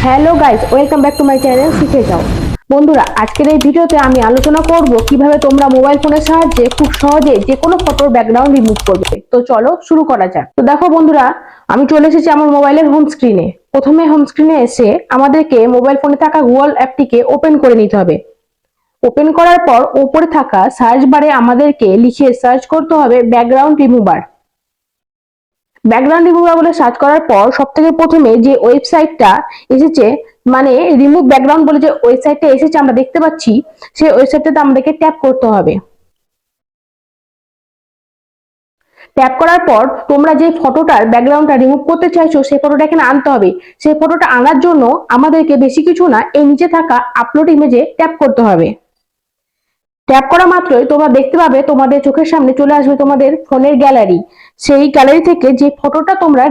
Hello guys, welcome back to my channel শিখে যাও। বন্ধুরা, আজকের এই ভিডিওতে আমি আলোচনা করব কিভাবে তোমরা মোবাইল ফোনের সাহায্যে খুব সহজে যে কোনো ফটোর ব্যাকগ্রাউন্ড রিমুভ করবে। তো চলো শুরু করা যাক। তো দেখো বন্ধুরা, আমি চলে এসেছি আমার মোবাইলের হোম স্ক্রিনে। প্রথমে হোম স্ক্রিনে এসে আমাদেরকে মোবাইল ফোনে থাকা গুগল অ্যাপটিকে ওপেন করে নিতে হবে। ওপেন করার পর উপরে থাকা সার্চ বারে আমাদেরকে লিখে সার্চ করতে হবে ব্যাকগ্রাউন্ড রিমুভার। ব্যাকগ্রাউন্ড রিমুভার বলে সার্চ করার পর সবথেকে প্রথমে যে ওয়েবসাইটটা এসেছে, মানে রিমুভ ব্যাকগ্রাউন্ড বলে যে ওয়েবসাইটটা এসেছে আমরা দেখতে পাচ্ছি, সেই ওয়েবসাইটটাতে আমাদেরকে ট্যাপ করতে হবে। ট্যাপ করার পর তোমরা যে ফটোটার ব্যাকগ্রাউন্ডটা রিমুভ করতে চাইছো সেই ফটোটা এখানে আনতে হবে। সেই ফটোটা আনার জন্য আমাদেরকে বেশি কিছু না, এই নিচে থাকা আপলোড ইমেজে ট্যাপ করতে হবে। ট্যাপ করা মাত্রই তোমরা দেখতে পাবে তোমাদের চোখের সামনে চলে আসবে তোমাদের ফোনের গ্যালারি। সেই গ্যালারি থেকে যে ফটোটা তোমরা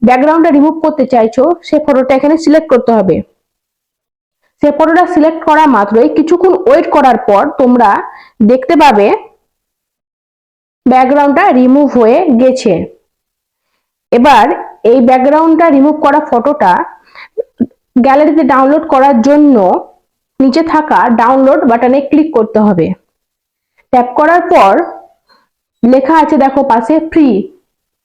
ব্যাকগ্রাউন্ডটা রিমুভ করতে চাইছো সেই ফটোটা এখানে সিলেক্ট করতে হবে। সেই ফটোটা সিলেক্ট করা মাত্রই কিছুক্ষণ ওয়েট করার পর তোমরা দেখতে পাবে ব্যাকগ্রাউন্ডটা রিমুভ হয়ে গেছে। এবার এই ব্যাকগ্রাউন্ডটা রিমুভ করা ফটোটা গ্যালারিতে ডাউনলোড করার জন্য নিচে থাকা ডাউনলোড বাটনে ক্লিক করতে হবে। ট্যাপ করার পর লেখা আছে দেখো পাশে ফ্রি,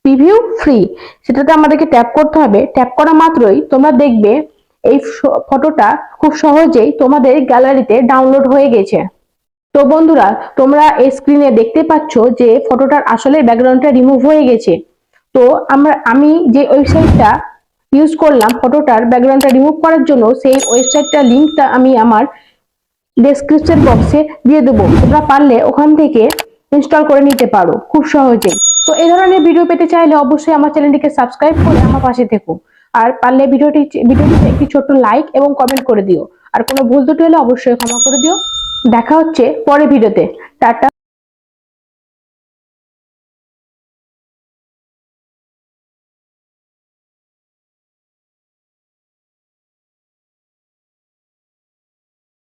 প্রিভিউ ফ্রি, সেটাতে আমাদেরকে ট্যাপ করতে হবে। ট্যাপ করা মাত্রই তোমরা দেখবে এই ফটোটা খুব সহজেই তোমাদের গ্যালারিতে ডাউনলোড হয়ে গেছে। তো বন্ধুরা, তোমরা এই স্ক্রিনে দেখতে পাচ্ছ যে ফটোটার আসলে ব্যাকগ্রাউন্ডটা রিমুভ হয়ে গেছে। তো আমি যে ওয়েবসাইটটা ইউজ করলাম ফটোটার ব্যাকগ্রাউন্ডটা রিমুভ করার জন্য, সেই ওয়েবসাইটটার লিঙ্কটা আমি আমার ডেসক্রিপশন বক্সে দিয়ে দেবো। তোমরা পারলে ওখান থেকে ইনস্টল করে নিতে পারো খুব সহজে। তো এই ধরনের ভিডিও পেতে চাইলে অবশ্যই আমার চ্যানেলটিকে সাবস্ক্রাইব করে আমার পাশে থেকো। আর পারলে ভিডিওটিতে একটি ছোট্ট লাইক এবং কমেন্ট করে দিও। আর কোনো ভুল ত্রুটি হলে অবশ্যই ক্ষমা করে দিও। দেখা হচ্ছে পরের ভিডিওতে। টাটা।